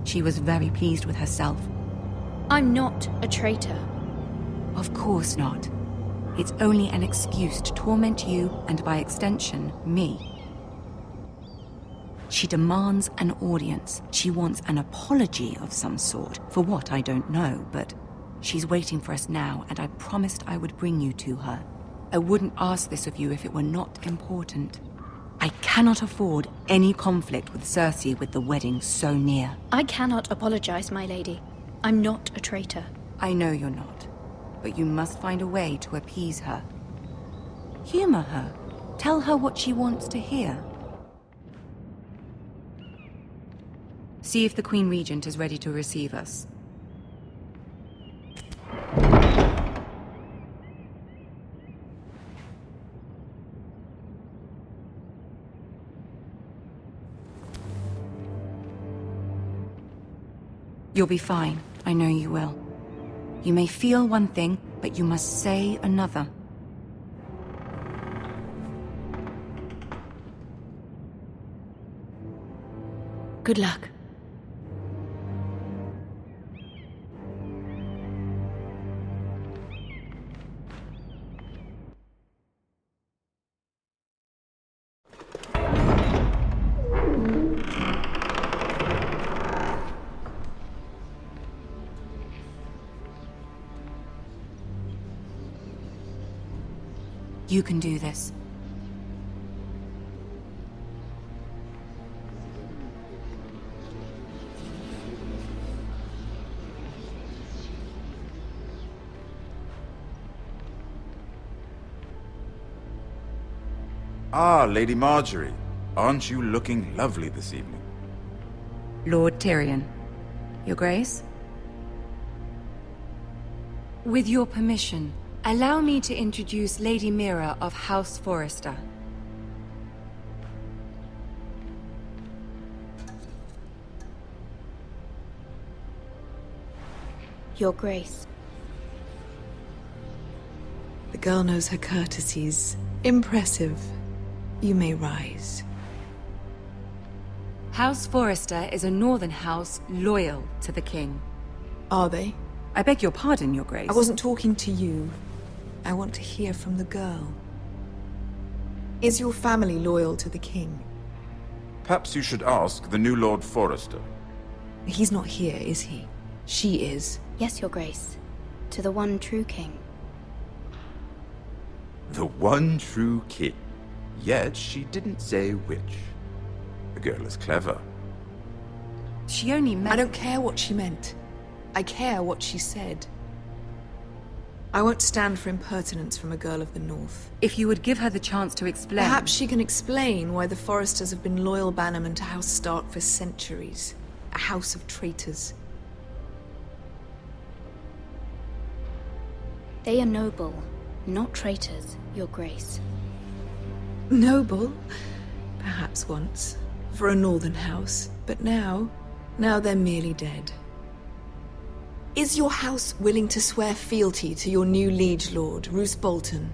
She was very pleased with herself. I'm not a traitor. Of course not. It's only an excuse to torment you, and by extension, me. She demands an audience. She wants an apology of some sort. For what, I don't know, but she's waiting for us now, and I promised I would bring you to her. I wouldn't ask this of you if it were not important. I cannot afford any conflict with Cersei with the wedding so near. I cannot apologize, my lady. I'm not a traitor. I know you're not, but you must find a way to appease her. Humor her. Tell her what she wants to hear. See if the Queen Regent is ready to receive us. You'll be fine. I know you will. You may feel one thing, but you must say another. Good luck. You can do this. Ah, Lady Marjorie. Aren't you looking lovely this evening? Lord Tyrion. Your Grace? With your permission, allow me to introduce Lady Mira of House Forrester. Your Grace. The girl knows her courtesies. Impressive. You may rise. House Forrester is a northern house loyal to the king. Are they? I beg your pardon, Your Grace. I wasn't talking to you. I want to hear from the girl. Is your family loyal to the king? Perhaps you should ask the new Lord Forrester. He's not here, is he? She is. Yes, Your Grace. To the one true king. The one true king. Yet she didn't say which. The girl is clever. She only meant... I don't care what she meant. I care what she said. I won't stand for impertinence from a girl of the North. If you would give her the chance to explain... Perhaps she can explain why the Forresters have been loyal bannermen to House Stark for centuries. A house of traitors. They are noble, not traitors, Your Grace. Noble? Perhaps once. For a northern house. But now they're merely dead. Is your house willing to swear fealty to your new liege lord, Roose Bolton?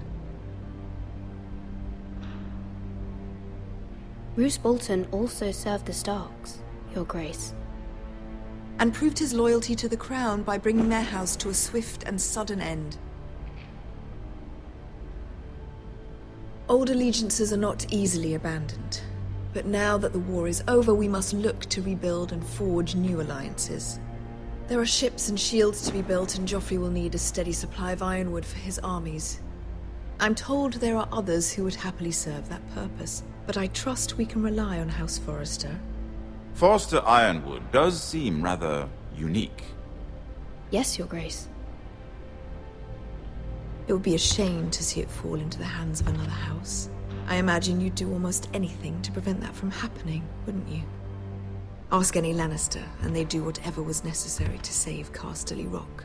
Roose Bolton also served the Starks, Your Grace. And proved his loyalty to the crown by bringing their house to a swift and sudden end. Old allegiances are not easily abandoned. But now that the war is over, we must look to rebuild and forge new alliances. There are ships and shields to be built, and Joffrey will need a steady supply of ironwood for his armies. I'm told there are others who would happily serve that purpose, but I trust we can rely on House Forrester. Forrester Ironwood does seem rather unique. Yes, Your Grace. It would be a shame to see it fall into the hands of another house. I imagine you'd do almost anything to prevent that from happening, wouldn't you? Ask any Lannister, and they'd do whatever was necessary to save Casterly Rock.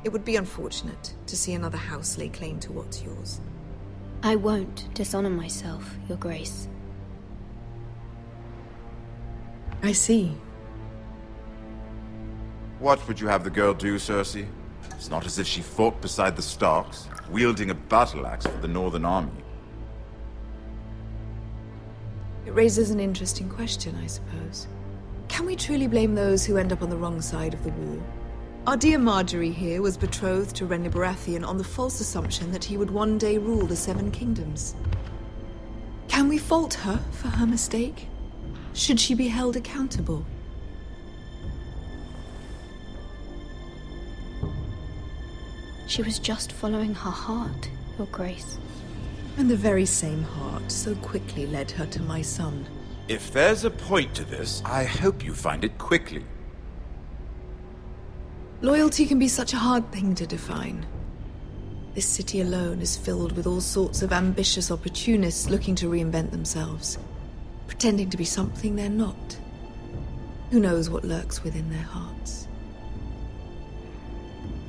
It would be unfortunate to see another house lay claim to what's yours. I won't dishonor myself, Your Grace. I see. What would you have the girl do, Cersei? It's not as if she fought beside the Starks, wielding a battle axe for the Northern Army. It raises an interesting question, I suppose. Can we truly blame those who end up on the wrong side of the war? Our dear Marjorie here was betrothed to Renly Baratheon on the false assumption that he would one day rule the Seven Kingdoms. Can we fault her for her mistake? Should she be held accountable? She was just following her heart, Your Grace. And the very same heart so quickly led her to my son. If there's a point to this, I hope you find it quickly. Loyalty can be such a hard thing to define. This city alone is filled with all sorts of ambitious opportunists looking to reinvent themselves, pretending to be something they're not. Who knows what lurks within their hearts?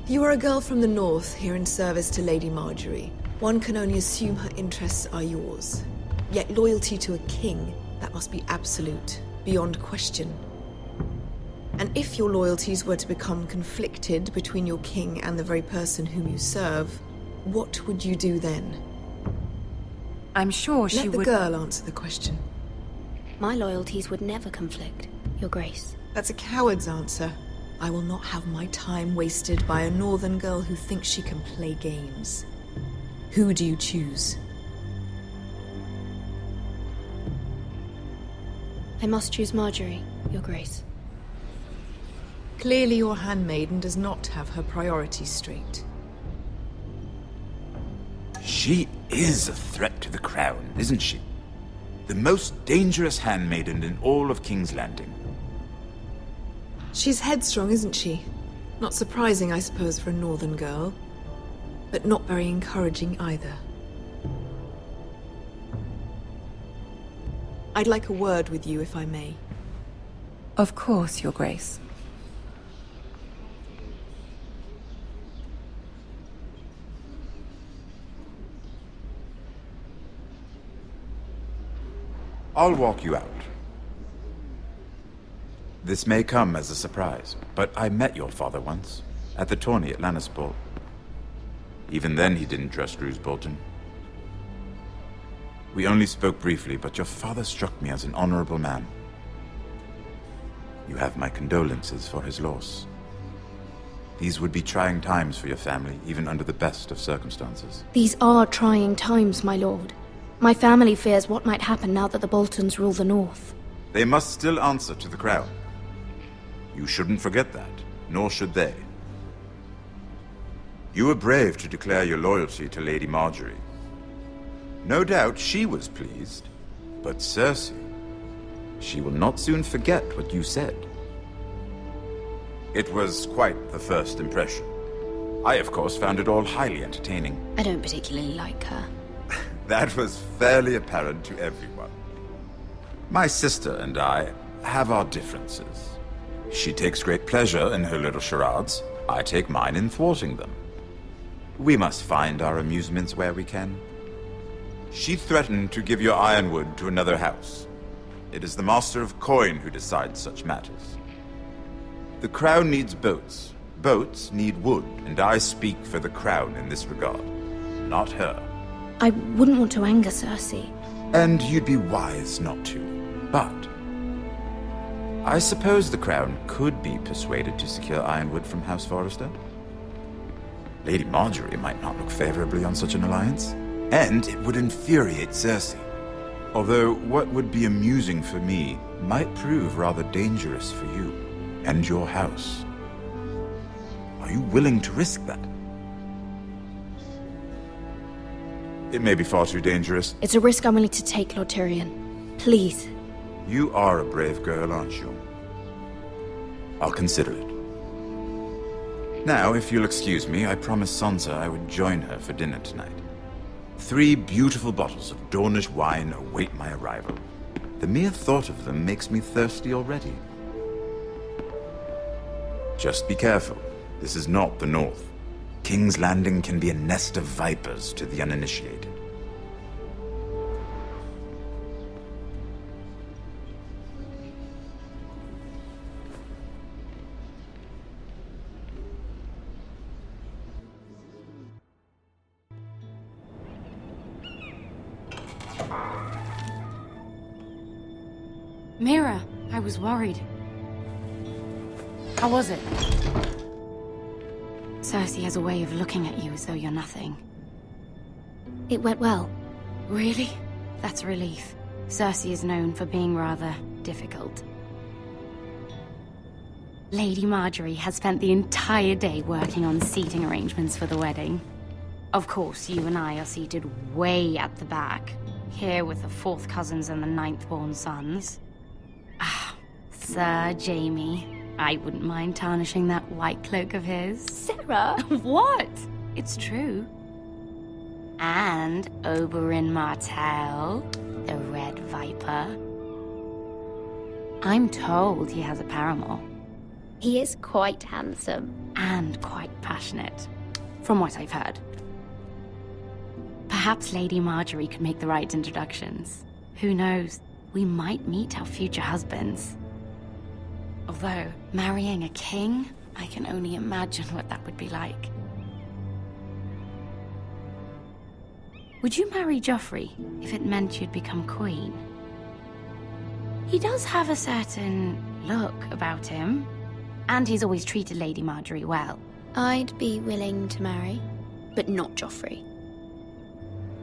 You are a girl from the north, here in service to Lady Marjorie. One can only assume her interests are yours. Yet loyalty to a king, that must be absolute, beyond question. And if your loyalties were to become conflicted between your king and the very person whom you serve, what would you do then? I'm sure she would... Let the girl answer the question. My loyalties would never conflict, Your Grace. That's a coward's answer. I will not have my time wasted by a northern girl who thinks she can play games. Who do you choose? I must choose Marjorie, Your Grace. Clearly your handmaiden does not have her priorities straight. She is a threat to the crown, isn't she? The most dangerous handmaiden in all of King's Landing. She's headstrong, isn't she? Not surprising, I suppose, for a northern girl. But not very encouraging either. I'd like a word with you, if I may. Of course, Your Grace. I'll walk you out. This may come as a surprise, but I met your father once, at the tourney at Lannisport. Even then he didn't trust Roose Bolton. We only spoke briefly, but your father struck me as an honorable man. You have my condolences for his loss. These would be trying times for your family, even under the best of circumstances. These are trying times, my lord. My family fears what might happen now that the Boltons rule the North. They must still answer to the crown. You shouldn't forget that, nor should they. You were brave to declare your loyalty to Lady Marjorie. No doubt she was pleased, but Cersei, she will not soon forget what you said. It was quite the first impression. I, of course, found it all highly entertaining. I don't particularly like her. That was fairly apparent to everyone. My sister and I have our differences. She takes great pleasure in her little charades. I take mine in thwarting them. We must find our amusements where we can. She threatened to give your ironwood to another house. It is the Master of Coin who decides such matters. The crown needs boats. Boats need wood, and I speak for the crown in this regard, not her. I wouldn't want to anger Cersei. And you'd be wise not to. But I suppose the crown could be persuaded to secure ironwood from House Forrester. Lady Marjorie might not look favorably on such an alliance, and it would infuriate Cersei. Although what would be amusing for me might prove rather dangerous for you and your house. Are you willing to risk that? It may be far too dangerous. It's a risk I'm willing to take, Lord Tyrion. Please. You are a brave girl, aren't you? I'll consider it. Now, if you'll excuse me, I promised Sansa I would join her for dinner tonight. 3 beautiful bottles of Dornish wine await my arrival. The mere thought of them makes me thirsty already. Just be careful. This is not the North. King's Landing can be a nest of vipers to the uninitiated. Mira, I was worried. How was it? Cersei has a way of looking at you as though you're nothing. It went well. Really? That's a relief. Cersei is known for being rather difficult. Lady Margaery has spent the entire day working on seating arrangements for the wedding. Of course, you and I are seated way at the back, here with the 4th cousins and the 9th-born sons. Ah, Sir Jaime. I wouldn't mind tarnishing that white cloak of his. Sarah! What? It's true. And Oberyn Martell, the Red Viper. I'm told he has a paramour. He is quite handsome. And quite passionate, from what I've heard. Perhaps Lady Margaery could make the right introductions. Who knows? We might meet our future husbands. Although, marrying a king, I can only imagine what that would be like. Would you marry Joffrey if it meant you'd become queen? He does have a certain look about him, and he's always treated Lady Margaery well. I'd be willing to marry, but not Joffrey.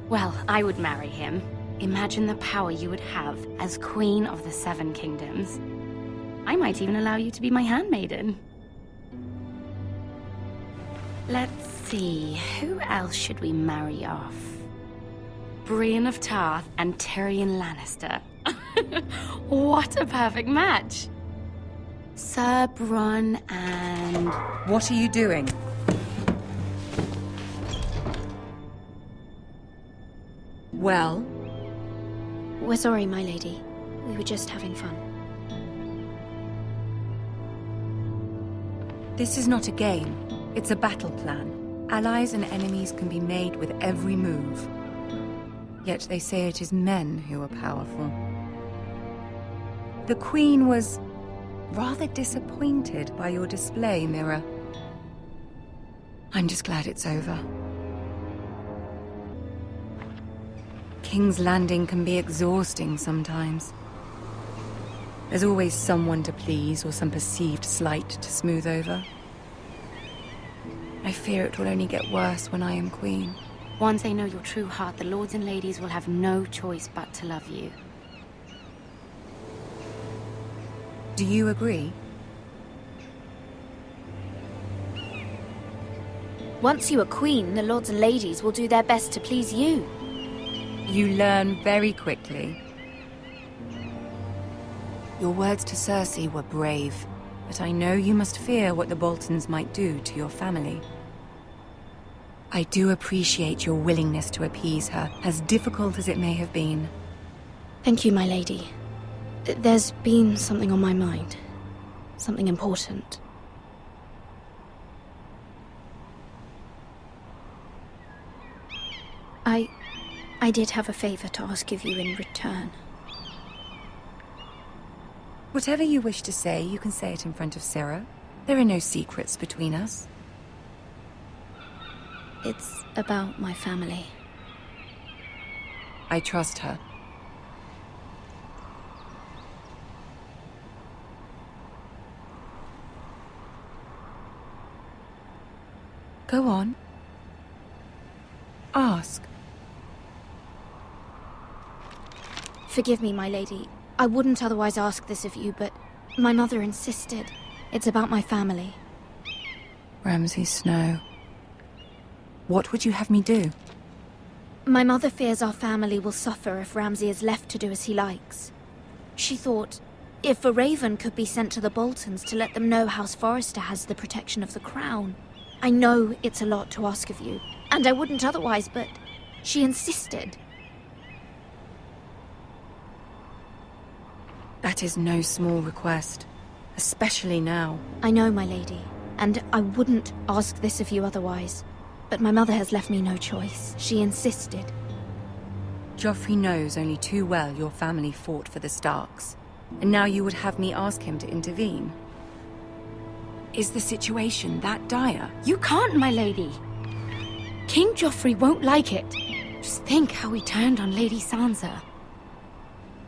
Well, I would marry him. Imagine the power you would have as Queen of the Seven Kingdoms. I might even allow you to be my handmaiden. Let's see, who else should we marry off? Brienne of Tarth and Tyrion Lannister. What a perfect match! Sir Bronn and... What are you doing? Well? We're sorry, my lady. We were just having fun. This is not a game. It's a battle plan. Allies and enemies can be made with every move. Yet they say it is men who are powerful. The Queen was rather disappointed by your display, Mira. I'm just glad it's over. King's Landing can be exhausting sometimes. There's always someone to please or some perceived slight to smooth over. I fear it will only get worse when I am queen. Once they know your true heart, the lords and ladies will have no choice but to love you. Do you agree? Once you are queen, the lords and ladies will do their best to please you. You learn very quickly. Your words to Cersei were brave, but I know you must fear what the Boltons might do to your family. I do appreciate your willingness to appease her, as difficult as it may have been. Thank you, my lady. There's been something on my mind. Something important. I did have a favor to ask of you in return. Whatever you wish to say, you can say it in front of Sarah. There are no secrets between us. It's about my family. I trust her. Go on. Ask. Forgive me, my lady. I wouldn't otherwise ask this of you, but my mother insisted. It's about my family. Ramsay Snow. What would you have me do? My mother fears our family will suffer if Ramsay is left to do as he likes. She thought, if a raven could be sent to the Boltons to let them know House Forrester has the protection of the crown. I know it's a lot to ask of you, and I wouldn't otherwise, but she insisted. That is no small request, especially now. I know, my lady, and I wouldn't ask this of you otherwise. But my mother has left me no choice. She insisted. Joffrey knows only too well your family fought for the Starks, and now you would have me ask him to intervene. Is the situation that dire? You can't, my lady. King Joffrey won't like it. Just think how he turned on Lady Sansa.